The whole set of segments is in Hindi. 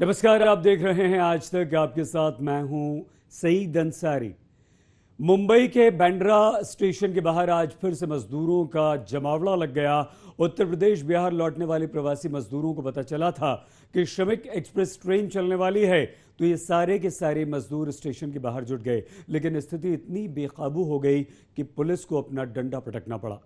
नमस्कार, आप देख रहे हैं आज तक। आपके साथ मैं हूं सईद अंसारी। मुंबई के बांद्रा स्टेशन के बाहर आज फिर से मजदूरों का जमावड़ा लग गया। उत्तर प्रदेश बिहार लौटने वाले प्रवासी मजदूरों को पता चला था कि श्रमिक एक्सप्रेस ट्रेन चलने वाली है, तो ये सारे के सारे मजदूर स्टेशन के बाहर जुट गए। लेकिन स्थिति इतनी बेकाबू हो गई कि पुलिस को अपना डंडा पटकना पड़ा।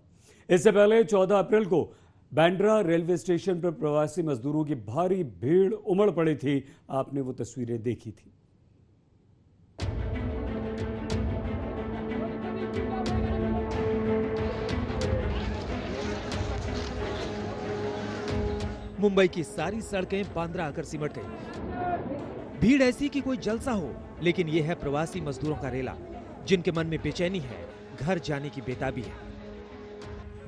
इससे पहले 14 अप्रैल को बांद्रा रेलवे स्टेशन पर प्रवासी मजदूरों की भारी भीड़ उमड़ पड़ी थी। आपने वो तस्वीरें देखी थी। मुंबई की सारी सड़कें बांद्रा आकर सिमट गई। भीड़ ऐसी कि कोई जलसा हो, लेकिन यह है प्रवासी मजदूरों का रेला, जिनके मन में बेचैनी है, घर जाने की बेताबी है।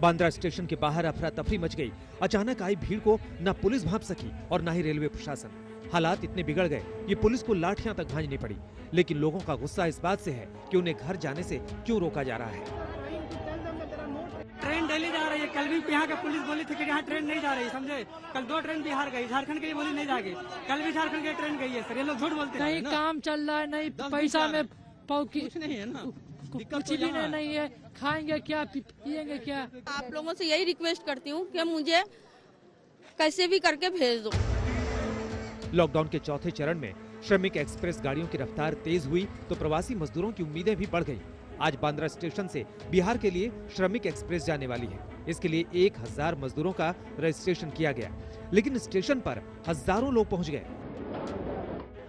बांद्रा स्टेशन के बाहर अफरा तफरी मच गई। अचानक आई भीड़ को न पुलिस भांप सकी और न ही रेलवे प्रशासन। हालात इतने बिगड़ गए कि पुलिस को लाठियां तक भांजनी पड़ी। लेकिन लोगों का गुस्सा इस बात से है कि उन्हें घर जाने से क्यों रोका जा रहा है। ट्रेन दिल्ली जा रही है। कल भी यहाँ के पुलिस बोली थी कि यहाँ ट्रेन नहीं जा रही, समझे। कल 2 ट्रेन बिहार गई, झारखंड के लिए बोली नहीं जाएगी। कल भी झारखंड की ट्रेन गई है सर। ये लोग झूठ बोलते हैं। नहीं काम चल रहा है, नहीं पैसा में कुछ नहीं है ना, कुछ भी नहीं है। खाएंगे क्या, पिएंगे क्या। आप लोगों से यही रिक्वेस्ट करती हूँ कि मुझे कैसे भी करके भेज दो। लॉकडाउन के चौथे चरण में श्रमिक एक्सप्रेस गाड़ियों की रफ्तार तेज हुई तो प्रवासी मजदूरों की उम्मीदें भी बढ़ गईं। आज बांद्रा स्टेशन से बिहार के लिए श्रमिक एक्सप्रेस जाने वाली है। इसके लिए 1000 मजदूरों का रजिस्ट्रेशन किया गया, लेकिन स्टेशन पर हजारों लोग पहुंच गए।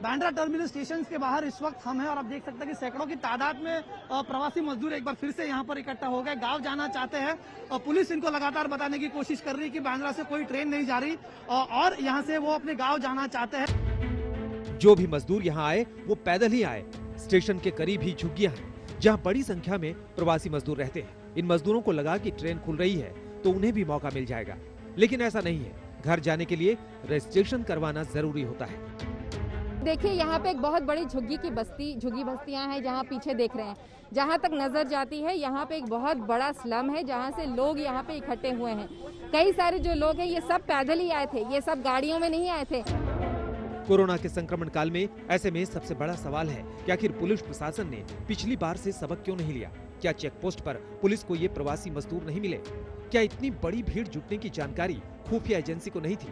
बांद्रा टर्मिनल स्टेशन के बाहर इस वक्त हम हैं और आप देख सकते हैं कि सैकड़ों की तादाद में प्रवासी मजदूर एक बार फिर से यहाँ पर इकट्ठा हो गए। गांव जाना चाहते हैं और पुलिस इनको लगातार बताने की कोशिश कर रही है कि बांद्रा से कोई ट्रेन नहीं जा रही और यहाँ से वो अपने गाँव जाना चाहते हैं। जो भी मजदूर यहाँ आए वो पैदल ही आए। स्टेशन के करीब ही झुग्गियां हैं, जहाँ बड़ी संख्या में प्रवासी मजदूर रहते हैं। इन मजदूरों को लगा कि ट्रेन खुल रही है तो उन्हें भी मौका मिल जाएगा, लेकिन ऐसा नहीं है। घर जाने के लिए रजिस्ट्रेशन करवाना जरूरी होता है। देखिए यहाँ पे एक बहुत बड़ी झुग्गी बस्तियां हैं, जहाँ पीछे देख रहे हैं। जहाँ तक नजर जाती है यहाँ पे एक बहुत बड़ा स्लम है, जहाँ से लोग यहाँ पे इकट्ठे हुए हैं। कई सारे जो लोग हैं ये सब पैदल ही आए थे, ये सब गाड़ियों में नहीं आए थे। कोरोना के संक्रमण काल में ऐसे में सबसे बड़ा सवाल है कि आखिर पुलिस प्रशासन ने पिछली बार से सबक क्यों नहीं लिया। क्या चेक पोस्ट पर पुलिस को ये प्रवासी मजदूर नहीं मिले? क्या इतनी बड़ी भीड़ जुटने की जानकारी खुफिया एजेंसी को नहीं थी?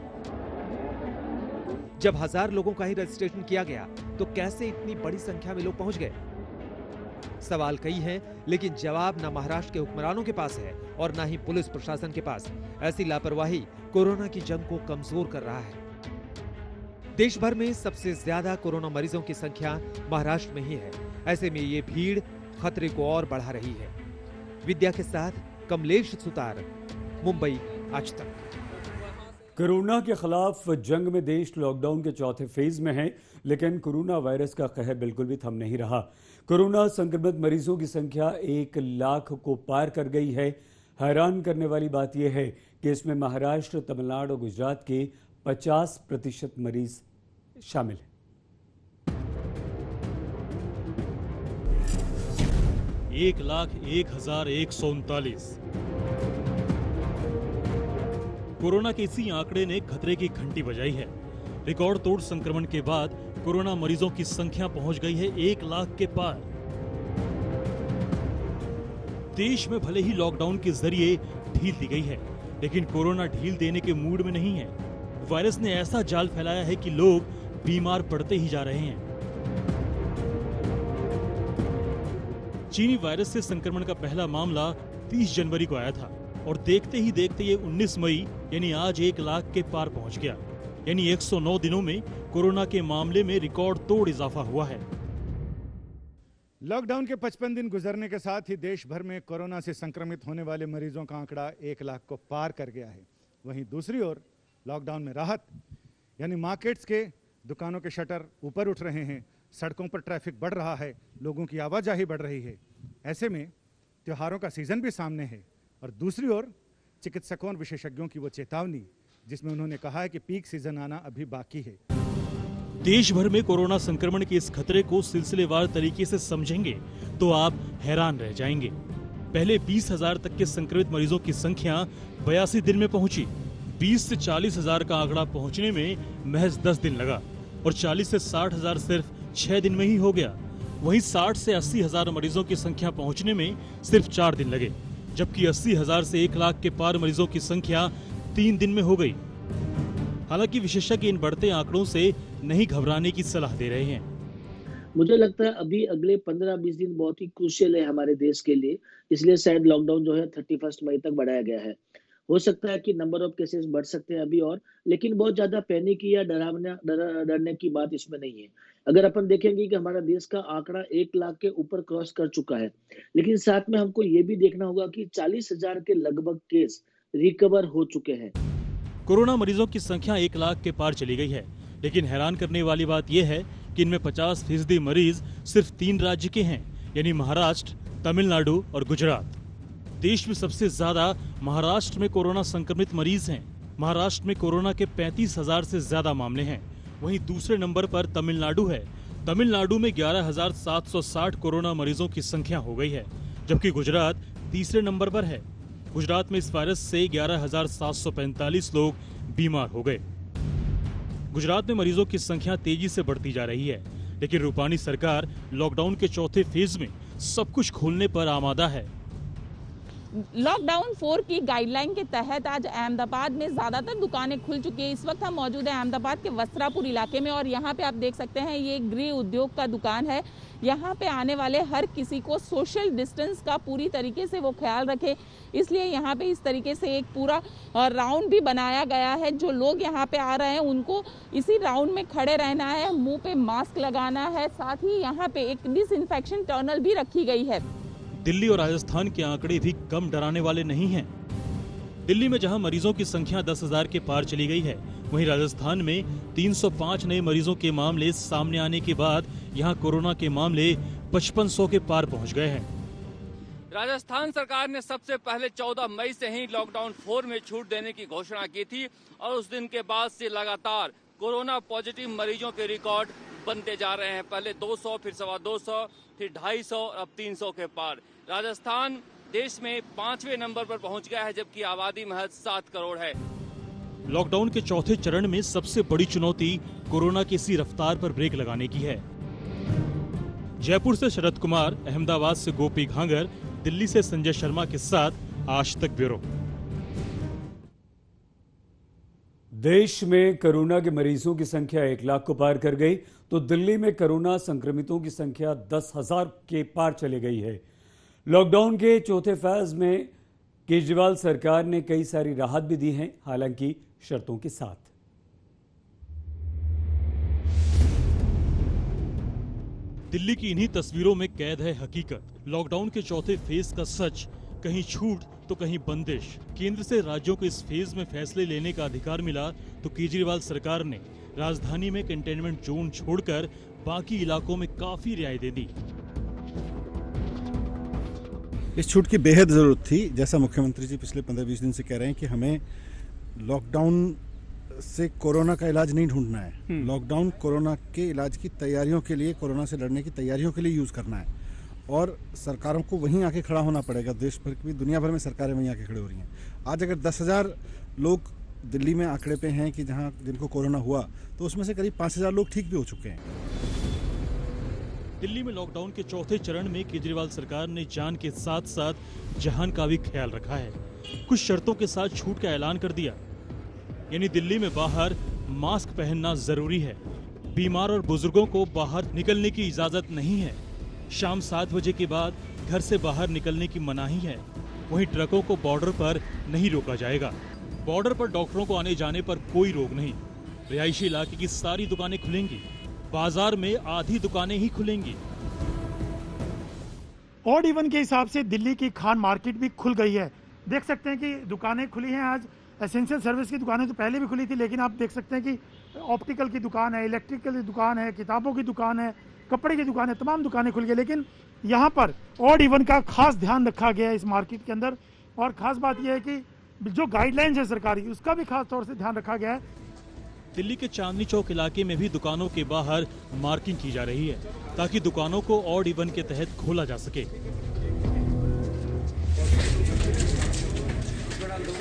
जब 1000 लोगों का ही रजिस्ट्रेशन किया गया तो कैसे इतनी बड़ी संख्या में लोग पहुंच गए? सवाल कई हैं, लेकिन जवाब न महाराष्ट्र के हुक्मरानों के पास है और न ही पुलिस प्रशासन के पास। ऐसी लापरवाही कोरोना की जंग को कमजोर कर रहा है। देश भर में सबसे ज्यादा कोरोना मरीजों की संख्या महाराष्ट्र में ही है। ऐसे में ये भीड़ खतरे को और बढ़ा रही है। विद्या के साथ कमलेश सुतार, मुंबई, आज तक। कोरोना के खिलाफ जंग में देश लॉकडाउन के चौथे फेज में है, लेकिन कोरोना वायरस का कहर बिल्कुल भी थम नहीं रहा। कोरोना संक्रमित मरीजों की संख्या 1 लाख को पार कर गई है। हैरान करने वाली बात यह है कि इसमें महाराष्ट्र, तमिलनाडु और गुजरात के 50% मरीज शामिल हैं। 1,01,139। कोरोना के इसी आंकड़े ने खतरे की घंटी बजाई है। रिकॉर्ड तोड़ संक्रमण के बाद कोरोना मरीजों की संख्या पहुंच गई है 1 लाख के पार। देश में भले ही लॉकडाउन के जरिए ढील दी गई है, लेकिन कोरोना ढील देने के मूड में नहीं है। वायरस ने ऐसा जाल फैलाया है कि लोग बीमार पड़ते ही जा रहे हैं। चीनी वायरस से संक्रमण का पहला मामला 30 जनवरी को आया था और देखते ही देखते ये 19 मई यानी आज 1 लाख के पार पहुंच गया। यानी 109 दिनों में कोरोना के मामले में रिकॉर्ड तोड़ इजाफा हुआ है। लॉकडाउन के 55 दिन गुजरने के साथ ही देश भर में कोरोना से संक्रमित होने वाले मरीजों का आंकड़ा 1 लाख को पार कर गया है। वहीं दूसरी ओर लॉकडाउन में राहत, यानी मार्केट्स के दुकानों के शटर ऊपर उठ रहे हैं, सड़कों पर ट्रैफिक बढ़ रहा है, लोगों की आवाजाही बढ़ रही है। ऐसे में त्योहारों का सीजन भी सामने है और दूसरी ओर चिकित्सकों और विशेषज्ञों की वो चेतावनी, जिसमें उन्होंने कहा है कि पीक सीजन आना अभी बाकी है। देश भर में कोरोना संक्रमण के इस खतरे को सिलसिलेवार तरीके से समझेंगे तो आप हैरान रह जाएंगे। पहले 20,000 तक के संक्रमित मरीजों की संख्या 82 दिन में पहुंची। 20 से 40,000 का आंकड़ा पहुंचने में महज 10 दिन लगा। और 40 से 60 हजार सिर्फ 6 दिन में ही हो गया। वहीं 60 से 80 हजार मरीजों की संख्या पहुंचने में सिर्फ 4 दिन लगे, जबकि 80 हजार से 1 लाख के पार मरीजों की संख्या 3 दिन में हो गई। हालांकि विशेषज्ञ इन बढ़ते आंकड़ों से नहीं घबराने की सलाह दे रहे हैं। मुझे लगता है अभी अगले 15-20 दिन बहुत ही क्रूशियल है हमारे देश के लिए, इसलिए शायद लॉकडाउन जो है 31 मई तक बढ़ाया गया है। हो सकता है कि नंबर ऑफ केसेस बढ़ सकते हैं अभी और, लेकिन बहुत ज्यादा पैनिक या डरने की बात इसमें नहीं है। अगर अपन देखेंगे कि हमारा देश का आंकड़ा 1 लाख के ऊपर क्रॉस कर चुका है, लेकिन साथ में हमको ये भी देखना होगा कि 40 हजार के लगभग केस रिकवर हो चुके हैं। कोरोना मरीजों की संख्या 1 लाख के पार चली गई है, लेकिन हैरान करने वाली बात यह है कि इनमें 50% मरीज सिर्फ 3 राज्य के हैं, यानी महाराष्ट्र, तमिलनाडु और गुजरात। देश में सबसे ज्यादा महाराष्ट्र में कोरोना संक्रमित मरीज हैं। महाराष्ट्र में कोरोना के 35,000 से ज्यादा मामले हैं। वहीं दूसरे नंबर पर तमिलनाडु है। तमिलनाडु में 11,760 कोरोना मरीजों की संख्या हो गई है, जबकि गुजरात तीसरे नंबर पर है। गुजरात में इस वायरस से 11,745 लोग बीमार हो गए। गुजरात में मरीजों की संख्या तेजी से बढ़ती जा रही है, लेकिन रूपानी सरकार लॉकडाउन के चौथे फेज में सब कुछ खोलने पर आमादा है। लॉकडाउन 4 की गाइडलाइन के तहत आज अहमदाबाद में ज़्यादातर दुकानें खुल चुकी हैं। इस वक्त हम मौजूद हैं अहमदाबाद के वस्त्रापुर इलाके में और यहाँ पे आप देख सकते हैं ये गृह उद्योग का दुकान है। यहाँ पे आने वाले हर किसी को सोशल डिस्टेंस का पूरी तरीके से वो ख्याल रखे, इसलिए यहाँ पे इस तरीके से एक पूरा राउंड भी बनाया गया है। जो लोग यहाँ पे आ रहे हैं उनको इसी राउंड में खड़े रहना है, मुँह पे मास्क लगाना है, साथ ही यहाँ पे एक डिसइंफेक्शन टनल भी रखी गई है। दिल्ली और राजस्थान के आंकड़े भी कम डराने वाले नहीं हैं। दिल्ली में जहां मरीजों की संख्या 10,000 के पार चली गई है, वहीं राजस्थान में 305 नए मरीजों के मामले सामने आने के बाद यहां कोरोना के मामले 5500 के पार पहुंच गए हैं। राजस्थान सरकार ने सबसे पहले 14 मई से ही लॉकडाउन 4 में छूट देने की घोषणा की थी और उस दिन के बाद से लगातार कोरोना पॉजिटिव मरीजों के रिकॉर्ड बनते जा रहे हैं। पहले 200, फिर 250, फिर 250, अब 300 के पार। राजस्थान देश में 5वें नंबर पर पहुंच गया है, जबकि आबादी महज 7 करोड़ है। लॉकडाउन के चौथे चरण में सबसे बड़ी चुनौती कोरोना की इसी रफ्तार पर ब्रेक लगाने की है। जयपुर से शरद कुमार, अहमदाबाद से गोपी घांगर, दिल्ली से संजय शर्मा के साथ आज तक ब्यूरो। देश में कोरोना के मरीजों की संख्या 1 लाख को पार कर गई, तो दिल्ली में कोरोना संक्रमितों की संख्या 10,000 के पार चली गई है। लॉकडाउन के चौथे फेज में केजरीवाल सरकार ने कई सारी राहत भी दी है, हालांकि शर्तों के साथ। दिल्ली की इन्हीं तस्वीरों में कैद है हकीकत। लॉकडाउन के चौथे फेज का सच, कहीं छूट तो कहीं बंदिश। केंद्र से राज्यों को इस फेज में फैसले लेने का अधिकार मिला, तो केजरीवाल सरकार ने राजधानी में कंटेनमेंट जोन छोड़कर बाकी इलाकों में काफी रियायतें दी। इस छूट की बेहद जरूरत थी। जैसा मुख्यमंत्री जी पिछले 15-20 दिन से कह रहे हैं कि हमें लॉकडाउन से कोरोना का इलाज नहीं ढूंढना है, लॉकडाउन कोरोना के इलाज की तैयारियों के लिए, कोरोना से लड़ने की तैयारियों के लिए यूज करना है और सरकारों को वहीं आके खड़ा होना पड़ेगा। देश भर की, दुनिया भर में सरकारें वहीं आके खड़े हो रही हैं। आज अगर 10,000 लोग दिल्ली में आंकड़े पे हैं कि जहां जिनको कोरोना हुआ, तो उसमें से करीब 5,000 लोग ठीक भी हो चुके हैं। दिल्ली में लॉकडाउन के चौथे चरण में केजरीवाल सरकार ने जान के साथ साथ जहान का भी ख्याल रखा है। कुछ शर्तों के साथ छूट का ऐलान कर दिया, यानी दिल्ली में बाहर मास्क पहनना जरूरी है। बीमार और बुजुर्गों को बाहर निकलने की इजाजत नहीं है। शाम 7 बजे के बाद घर से बाहर निकलने की मनाही है। वहीं ट्रकों को बॉर्डर पर नहीं रोका जाएगा। बॉर्डर पर डॉक्टरों को आने जाने पर कोई रोक नहीं। रिहायशी इलाके की सारी दुकानें खुलेंगी। बाजार में आधी दुकानें ही खुलेंगी। ऑड इवन के हिसाब से दिल्ली की खान मार्केट भी खुल गई है। देख सकते हैं कि दुकानें खुली हैं आज। एसेंशियल सर्विस की दुकानें तो पहले भी खुली थी, लेकिन आप देख सकते हैं कि ऑप्टिकल की दुकान है, इलेक्ट्रिकल की दुकान है, किताबों की दुकान है, कपड़े की दुकान है, तमाम दुकानें खुल गई। लेकिन यहाँ पर ऑड इवन का खास ध्यान रखा गया है इस मार्केट के अंदर। और खास बात यह है कि जो गाइडलाइंस है सरकारी, उसका भी खास तौर से ध्यान रखा गया है। दिल्ली के चांदनी चौक इलाके में भी दुकानों के बाहर मार्किंग की जा रही है, ताकि दुकानों को ऑड इवन के तहत खोला जा सके।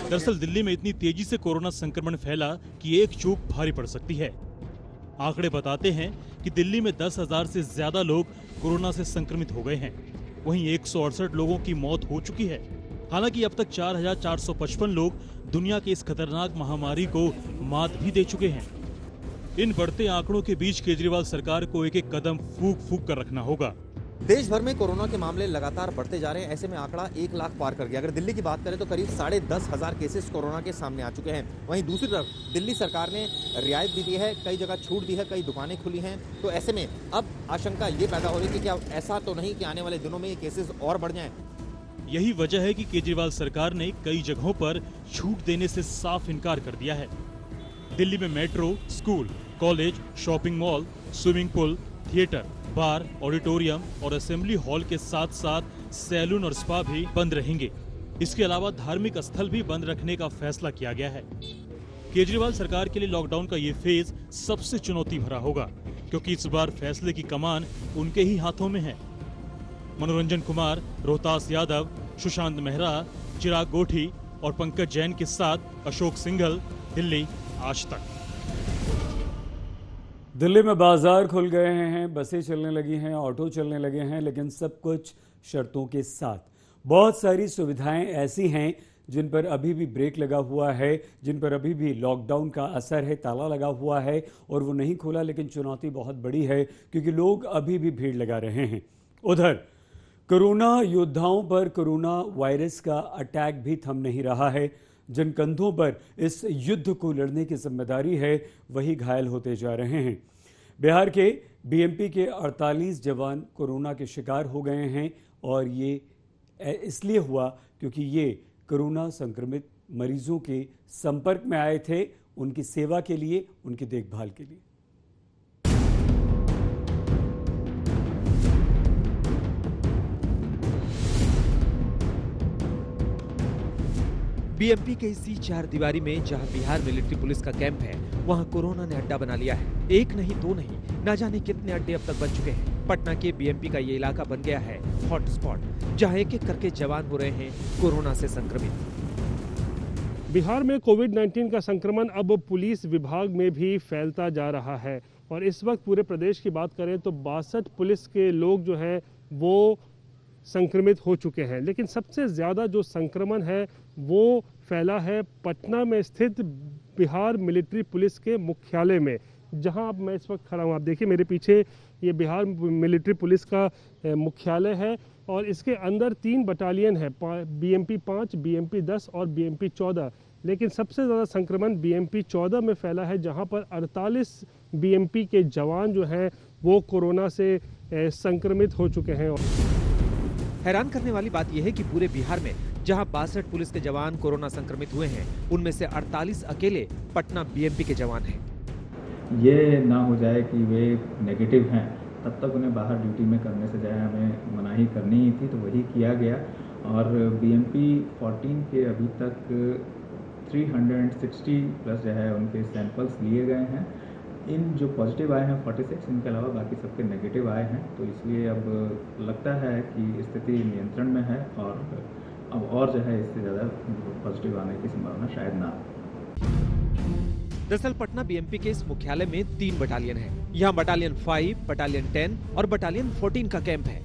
दरअसल दिल्ली में इतनी तेजी से कोरोना संक्रमण फैला कि एक चूक भारी पड़ सकती है। आंकड़े बताते हैं कि दिल्ली में 10,000 से ज्यादा लोग कोरोना से संक्रमित हो गए हैं। वहीं 168 लोगों की मौत हो चुकी है। हालांकि अब तक 4,455 लोग दुनिया की इस खतरनाक महामारी को मात भी दे चुके हैं। इन बढ़ते आंकड़ों के बीच केजरीवाल सरकार को एक एक कदम फूंक फूंक कर रखना होगा। देश भर में कोरोना के मामले लगातार बढ़ते जा रहे हैं। ऐसे में आंकड़ा 1 लाख पार कर गया। अगर दिल्ली की बात करें तो करीब 10,500 केसेस कोरोना के सामने आ चुके हैं। वहीं दूसरी तरफ दिल्ली सरकार ने रियायत भी दी है, कई जगह छूट दी है, कई दुकानें खुली हैं। तो ऐसे में अब आशंका ये पैदा हो रही है कि क्या ऐसा तो नहीं कि आने वाले दिनों में ये केसेस और बढ़ जाएं। यही वजह है कि केजरीवाल सरकार ने कई जगहों पर छूट देने से साफ इनकार कर दिया है। दिल्ली में metro, school, college, shopping mall, swimming pool, theatre, bar, auditorium और असेंबली हॉल के साथ साथ सैलून और स्पा भी बंद रहेंगे। इसके अलावा धार्मिक स्थल भी बंद रखने का फैसला किया गया है। केजरीवाल सरकार के लिए लॉकडाउन का ये फेज सबसे चुनौती भरा होगा, क्योंकि इस बार फैसले की कमान उनके ही हाथों में है। मनोरंजन कुमार, रोहतास यादव, सुशांत मेहरा, चिराग गोठी और पंकज जैन के साथ अशोक सिंघल, दिल्ली आज तक। दिल्ली में बाजार खुल गए हैं, बसें चलने लगी हैं, ऑटो चलने लगे हैं, लेकिन सब कुछ शर्तों के साथ। बहुत सारी सुविधाएं ऐसी हैं जिन पर अभी भी ब्रेक लगा हुआ है, जिन पर अभी भी लॉकडाउन का असर है, ताला लगा हुआ है और वो नहीं खोला। लेकिन चुनौती बहुत बड़ी है क्योंकि लोग अभी भी भीड़ लगा रहे हैं। उधर कोरोना योद्धाओं पर कोरोना वायरस का अटैक भी थम नहीं रहा है। जिन कंधों पर इस युद्ध को लड़ने की जिम्मेदारी है वही घायल होते जा रहे हैं। बिहार के बीएमपी के 48 जवान कोरोना के शिकार हो गए हैं और ये इसलिए हुआ क्योंकि ये कोरोना संक्रमित मरीजों के संपर्क में आए थे, उनकी सेवा के लिए, उनकी देखभाल के लिए। बीएमपी के इसी 4 दीवारी में जहां बिहार मिलिट्री पुलिस का कैंप है, वहां कोरोना ने अड्डा बना लिया है। एक नहीं, दो नहीं, ना जाने कितने अड्डे अब तक बन चुके हैं। पटना के बीएमपी का ये इलाका बन गया है हॉटस्पॉट, जहां एक एक करके जवान हो रहे हैं कोरोना से संक्रमित। बिहार में कोविड-19 का संक्रमण अब पुलिस विभाग में भी फैलता जा रहा है और इस वक्त पूरे प्रदेश की बात करें तो 62 पुलिस के लोग जो हैं वो संक्रमित हो चुके हैं। लेकिन सबसे ज़्यादा जो संक्रमण है वो फैला है पटना में स्थित बिहार मिलिट्री पुलिस के मुख्यालय में, जहां अब मैं इस वक्त खड़ा हूं। आप देखिए मेरे पीछे ये बिहार मिलिट्री पुलिस का मुख्यालय है और इसके अंदर 3 बटालियन है, बीएमपी 5, बीएमपी 10 और बीएमपी 14। लेकिन सबसे ज़्यादा संक्रमण बीएमपी 14 में फैला है, जहां पर 48 बीएमपी के जवान जो हैं वो कोरोना से संक्रमित हो चुके हैं। हैरान करने वाली बात यह है कि पूरे बिहार में जहां 62 पुलिस के जवान कोरोना संक्रमित हुए हैं, उनमें से 48 अकेले पटना बीएमपी के जवान हैं। ये ना हो जाए कि वे नेगेटिव हैं, तब तक उन्हें बाहर ड्यूटी में करने से जाए हमें मनाही करनी ही थी, तो वही किया गया। और बीएमपी 14 के अभी तक 360 प्लस जो है उनके सैंपल्स लिए गए हैं। इन जो पॉजिटिव आए हैं 46, इनके अलावा बाकी सबके नेगेटिव आए हैं। तो इसलिए अब लगता है कि स्थिति नियंत्रण में है और अब और जो है इससे ज़्यादा पॉजिटिव आने की संभावना शायद ना हो। दरअसल पटना बीएमपी के इस मुख्यालय में 3 बटालियन है। यहाँ बटालियन 5, बटालियन 10 और बटालियन 14 का कैंप है।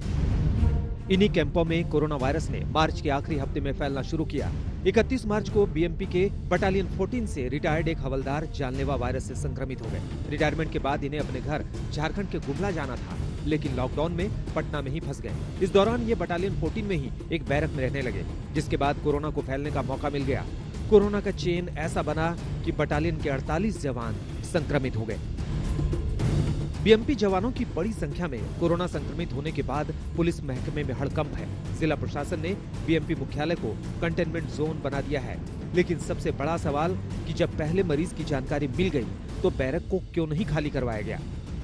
इन्हीं कैंपों में कोरोना वायरस ने मार्च के आखिरी हफ्ते में फैलना शुरू किया। 31 मार्च को बीएमपी के बटालियन 14 से रिटायर्ड एक हवलदार जानलेवा वायरस से संक्रमित हो गए। रिटायरमेंट के बाद इन्हें अपने घर झारखंड के गुमला जाना था, लेकिन लॉकडाउन में पटना में ही फंस गए। इस दौरान ये बटालियन 14 में ही एक बैरक में रहने लगे, जिसके बाद कोरोना को फैलने का मौका मिल गया। कोरोना का चेन ऐसा बना कि बटालियन के 48 जवान संक्रमित हो गए। बीएमपी जवानों की बड़ी संख्या में कोरोना संक्रमित होने के बाद पुलिस महकमे में हड़कंप है। जिला प्रशासन ने बीएमपी मुख्यालय को कंटेनमेंट जोन बना दिया है। लेकिन सबसे बड़ा सवाल कि जब पहले मरीज की जानकारी मिल गई तो बैरक को क्यों नहीं खाली करवाया गया?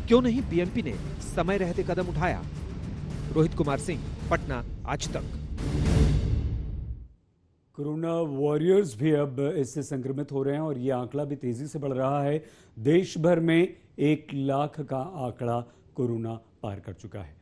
क्यों नहीं बीएमपी ने समय रहते कदम उठाया? रोहित कुमार सिंह, पटना, आज तक। कोरोना वॉरियर्स भी अब इससे संक्रमित हो रहे हैं और ये आंकड़ा भी तेजी से बढ़ रहा है। देश भर में 1 लाख का आंकड़ा कोरोना पार कर चुका है।